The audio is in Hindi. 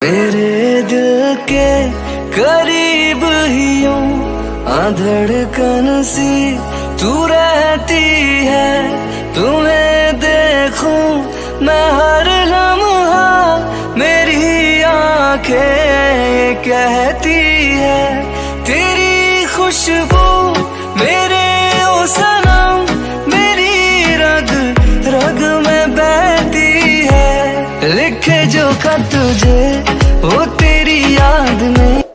मेरे दिल के करीब ही यूं धड़कन सी तू रहती है। तुम्हें देखूं मैं हर लम्हा, मेरी आंखें कहती है तेरी खुशबू मेरे ओ सनम, मेरी रग रग में बहती है। लिखे जो खत तुझे वो तेरी याद में।